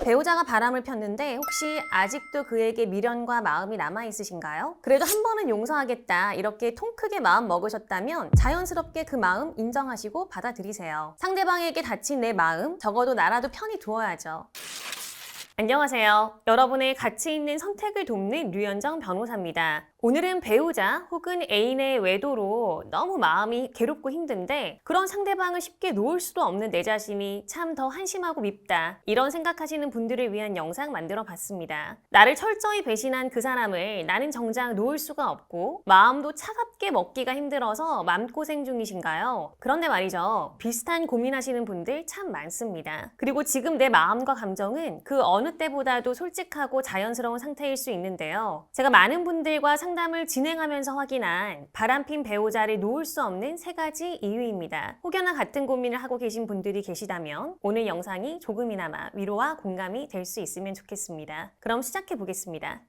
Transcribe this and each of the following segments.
배우자가 바람을 폈는데 혹시 아직도 그에게 미련과 마음이 남아있으신가요? 그래도 한 번은 용서하겠다 이렇게 통 크게 마음 먹으셨다면 자연스럽게 그 마음 인정하시고 받아들이세요. 상대방에게 다친 내 마음 적어도 나라도 편히 두어야죠. 안녕하세요. 여러분의 가치 있는 선택을 돕는 류현정 변호사입니다. 오늘은 배우자 혹은 애인의 외도로 너무 마음이 괴롭고 힘든데 그런 상대방을 쉽게 놓을 수도 없는 내 자신이 참 더 한심하고 밉다. 이런 생각하시는 분들을 위한 영상 만들어 봤습니다. 나를 철저히 배신한 그 사람을 나는 정작 놓을 수가 없고 마음도 차갑게 먹기가 힘들어서 마음고생 중이신가요? 그런데 말이죠. 비슷한 고민하시는 분들 참 많습니다. 그리고 지금 내 마음과 감정은 그 어느 때보다도 솔직하고 자연스러운 상태일 수 있는데요. 제가 많은 분들과 상담을 진행하면서 확인한 바람핀 배우자를 놓을 수 없는 3가지 이유입니다. 혹여나 같은 고민을 하고 계신 분들이 계시다면 오늘 영상이 조금이나마 위로와 공감이 될 수 있으면 좋겠습니다. 그럼 시작해 보겠습니다.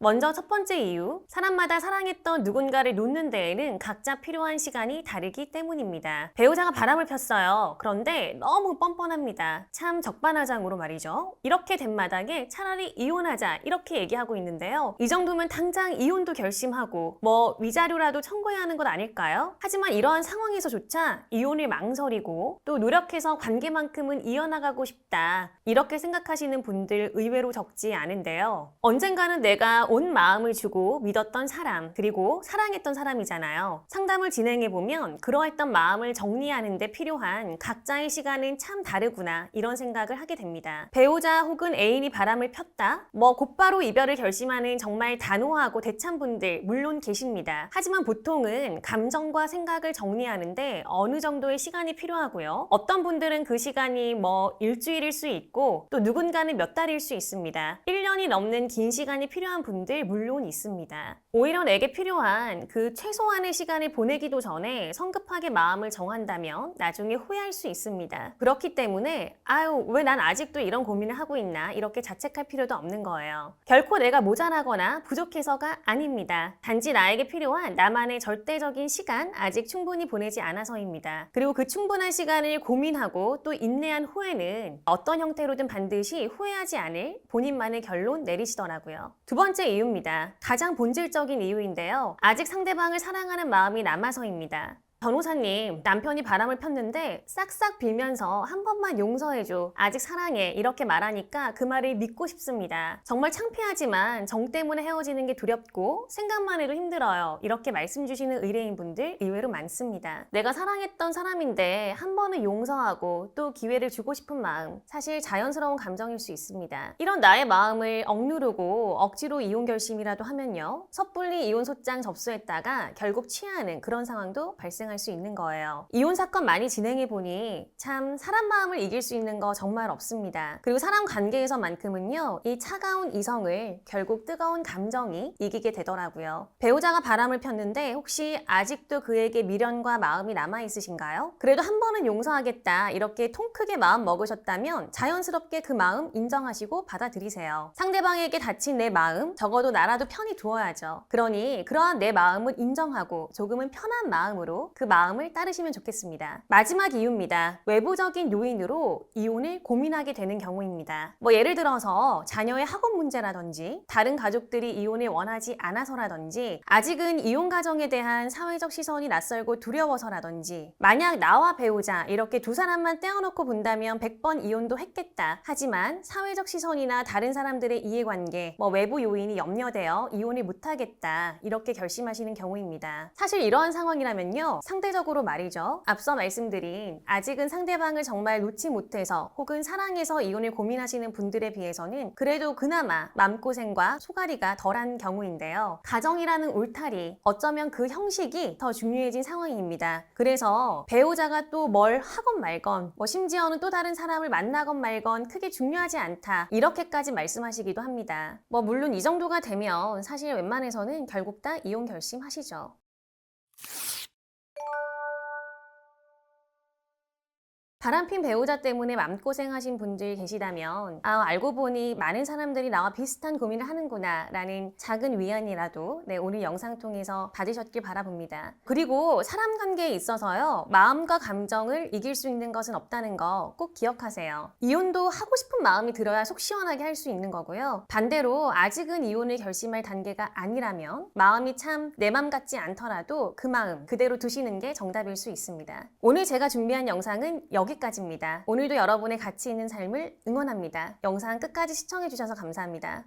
먼저 첫 번째 이유, 사람마다 사랑했던 누군가를 놓는 데에는 각자 필요한 시간이 다르기 때문입니다. 배우자가 바람을 폈어요. 그런데 너무 뻔뻔합니다. 참 적반하장으로 말이죠. 이렇게 된 마당에 차라리 이혼하자 이렇게 얘기하고 있는데요. 이 정도면 당장 이혼도 결심하고 위자료라도 청구해야 하는 것 아닐까요? 하지만 이러한 상황에서조차 이혼을 망설이고 또 노력해서 관계만큼은 이어나가고 싶다 이렇게 생각하시는 분들 의외로 적지 않은데요. 언젠가는 내가 온 마음을 주고 믿었던 사람 그리고 사랑했던 사람이잖아요. 상담을 진행해보면 그러했던 마음을 정리하는 데 필요한 각자의 시간은 참 다르구나 이런 생각을 하게 됩니다. 배우자 혹은 애인이 바람을 폈다? 곧바로 이별을 결심하는 정말 단호하고 대찬 분들 물론 계십니다. 하지만 보통은 감정과 생각을 정리하는데 어느 정도의 시간이 필요하고요. 어떤 분들은 그 시간이 일주일일 수 있고 또 누군가는 몇 달일 수 있습니다. 1년이 넘는 긴 시간이 필요한 분들 물론 있습니다. 오히려 내게 필요한 그 최소한의 시간을 보내기도 전에 성급하게 마음을 정한다면 나중에 후회할 수 있습니다. 그렇기 때문에 왜 난 아직도 이런 고민을 하고 있나 이렇게 자책할 필요도 없는 거예요. 결코 내가 모자라거나 부족해서가 아닙니다. 단지 나에게 필요한 나만의 절대적인 시간 아직 충분히 보내지 않아서입니다. 그리고 그 충분한 시간을 고민하고 또 인내한 후에는 어떤 형태로든 반드시 후회하지 않을 본인만의 결론 내리시더라고요. 두 번째 이유입니다. 가장 본질적인 이유인데요. 아직 상대방을 사랑하는 마음이 남아서입니다. 변호사님, 남편이 바람을 폈는데 싹싹 빌면서 한 번만 용서해줘. 아직 사랑해. 이렇게 말하니까 그 말을 믿고 싶습니다. 정말 창피하지만 정 때문에 헤어지는 게 두렵고 생각만 해도 힘들어요. 이렇게 말씀 주시는 의뢰인분들 의외로 많습니다. 내가 사랑했던 사람인데 한 번은 용서하고 또 기회를 주고 싶은 마음 사실 자연스러운 감정일 수 있습니다. 이런 나의 마음을 억누르고 억지로 이혼 결심이라도 하면요. 섣불리 이혼 소장 접수했다가 결국 취하는 그런 상황도 발생할 수 있는 거예요. 이혼 사건 많이 진행해 보니 참 사람 마음을 이길 수 있는 거 정말 없습니다. 그리고 사람 관계에서만큼은요. 이 차가운 이성을 결국 뜨거운 감정이 이기게 되더라고요. 배우자가 바람을 폈는데 혹시 아직도 그에게 미련과 마음이 남아 있으신가요? 그래도 한 번은 용서하겠다 이렇게 통 크게 마음 먹으셨다면 자연스럽게 그 마음 인정하시고 받아들이세요. 상대방에게 다친 내 마음 적어도 나라도 편히 두어야죠. 그러니 그러한 내 마음은 인정하고 조금은 편한 마음으로 그 마음을 따르시면 좋겠습니다. 마지막 이유입니다. 외부적인 요인으로 이혼을 고민하게 되는 경우입니다. 예를 들어서 자녀의 학업 문제라든지 다른 가족들이 이혼을 원하지 않아서라든지 아직은 이혼 가정에 대한 사회적 시선이 낯설고 두려워서라든지 만약 나와 배우자 이렇게 두 사람만 떼어놓고 본다면 100번 이혼도 했겠다. 하지만 사회적 시선이나 다른 사람들의 이해관계, 외부 요인이 염려되어 이혼을 못하겠다. 이렇게 결심하시는 경우입니다. 사실 이러한 상황이라면요. 상대적으로 말이죠. 앞서 말씀드린 아직은 상대방을 정말 놓지 못해서 혹은 사랑해서 이혼을 고민하시는 분들에 비해서는 그래도 그나마 마음고생과 소가리가 덜한 경우인데요. 가정이라는 울타리, 어쩌면 그 형식이 더 중요해진 상황입니다. 그래서 배우자가 또 뭘 하건 말건 심지어는 또 다른 사람을 만나건 말건 크게 중요하지 않다. 이렇게까지 말씀하시기도 합니다. 물론 이 정도가 되면 사실 웬만해서는 결국 다 이혼 결심하시죠. 바람핀 배우자 때문에 마음고생하신 분들 계시다면 알고 보니 많은 사람들이 나와 비슷한 고민을 하는구나 라는 작은 위안이라도 오늘 영상 통해서 받으셨길 바라봅니다. 그리고 사람 관계에 있어서요, 마음과 감정을 이길 수 있는 것은 없다는 거 꼭 기억하세요. 이혼도 하고 싶은 마음이 들어야 속 시원하게 할 수 있는 거고요. 반대로 아직은 이혼을 결심할 단계가 아니라면 마음이 참 내 맘 같지 않더라도 그 마음 그대로 두시는 게 정답일 수 있습니다. 오늘 제가 준비한 영상은 여기까지입니다. 오늘도 여러분의 가치 있는 삶을 응원합니다. 영상 끝까지 시청해주셔서 감사합니다.